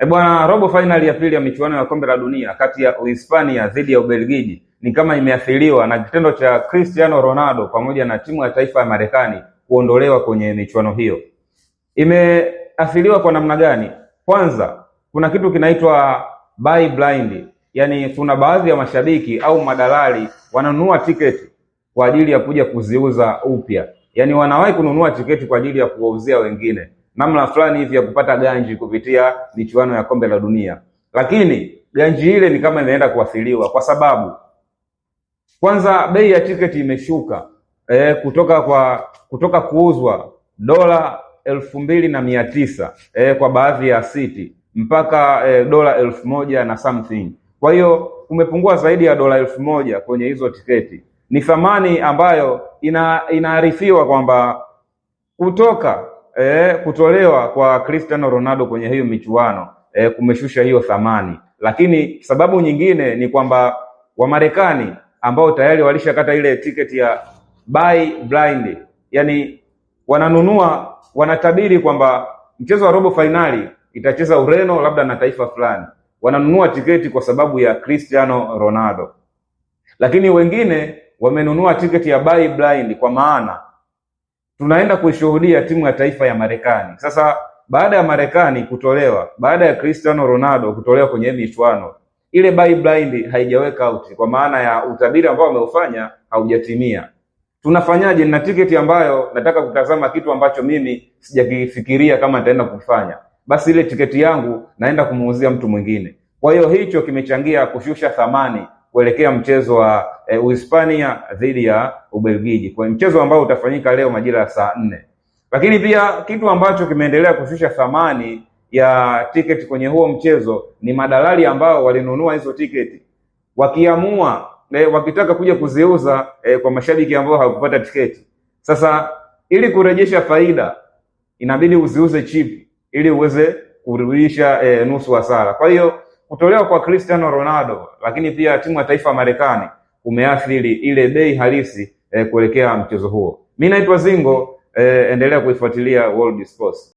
Bwana, robo finali ya pili ya michuano ya kombe la dunia kati ya Uhispania dhidi ya Ubelgiji ni kama imeathiriwa na kitendo cha Cristiano Ronaldo pamoja na timu ya taifa ya Marekani kuondolewa kwenye michuano hiyo. Imeathiriwa kwa namna gani? Kwanza, kuna kitu kinaitwa buy blind. Yaani kuna baadhi ya mashabiki au madalali wananunua tiketi kwa ajili ya kuja kuziuza upya. Yaani wanawahi kununua tiketi kwa ajili ya kuwauzia wengine, namna fulani hivi ya kupata ganji kupitia michuano ya kombe la dunia. Lakini ganji ile ni kama imeenda kuathiriwa kwa sababu kwanza bei ya tiketi imeshuka kutoka kuuzwa dola 2,900 kwa baadhi ya siti mpaka dola 1,000 na something. Kwa hiyo kumepungua zaidi ya dola 1,000 kwenye hizo tiketi. Ni thamani ambayo inaarifiwa kwamba kutolewa kwa Cristiano Ronaldo kwenye hiyo michuano kumeshusha hiyo thamani. Lakini sababu nyingine ni kwamba Wamarekani ambao tayari walishakata ile tiketi ya buy blind, yani wanatabiri kwamba mchezo wa robo finali itacheza Ureno labda na taifa fulani, wananunua tiketi kwa sababu ya Cristiano Ronaldo. Lakini wengine wamenunua tiketi ya buy blind kwa maana tunaenda kuishuhudia timu ya taifa ya Marekani. Sasa baada ya Marekani kutolewa, baada ya Cristiano Ronaldo kutolewa kwenye michuano, ile buy blind haijaweka out kwa maana ya utabiri ambao wameufanya haujatimia. Tunafanyaje? Na tiketi ambayo nataka kutazama kitu ambacho mimi sijakifikiria kama nitaenda kufanya, basi ile tiketi yangu naenda kumuuzia mtu mwingine. Kwa hiyo hicho kimechangia kushusha thamani kuelekea mchezo wa Uhispania dhidi ya Ubelgiji, kwa mchezo ambao utafanyika leo majira ya saa 4. Lakini pia kitu ambacho kimeendelea kushusha thamani ya tiketi kwenye huo mchezo ni madalali ambao walinunua hizo tiketi, wakiamua wakitaka kuja kuziuza kwa mashabiki ambao hawakupata tiketi. Sasa ili kurejesha faida inabidi uziuze cheap ili uweze kurudisha nusu hasara. Kwa hiyo kutolewa kwa Cristiano Ronaldo lakini pia timu ya taifa ya Marekani umeathiri ile bei halisi kuelekea mchezo huo. Mimi naitwa Zingo, endelea kuifuatilia World Sports.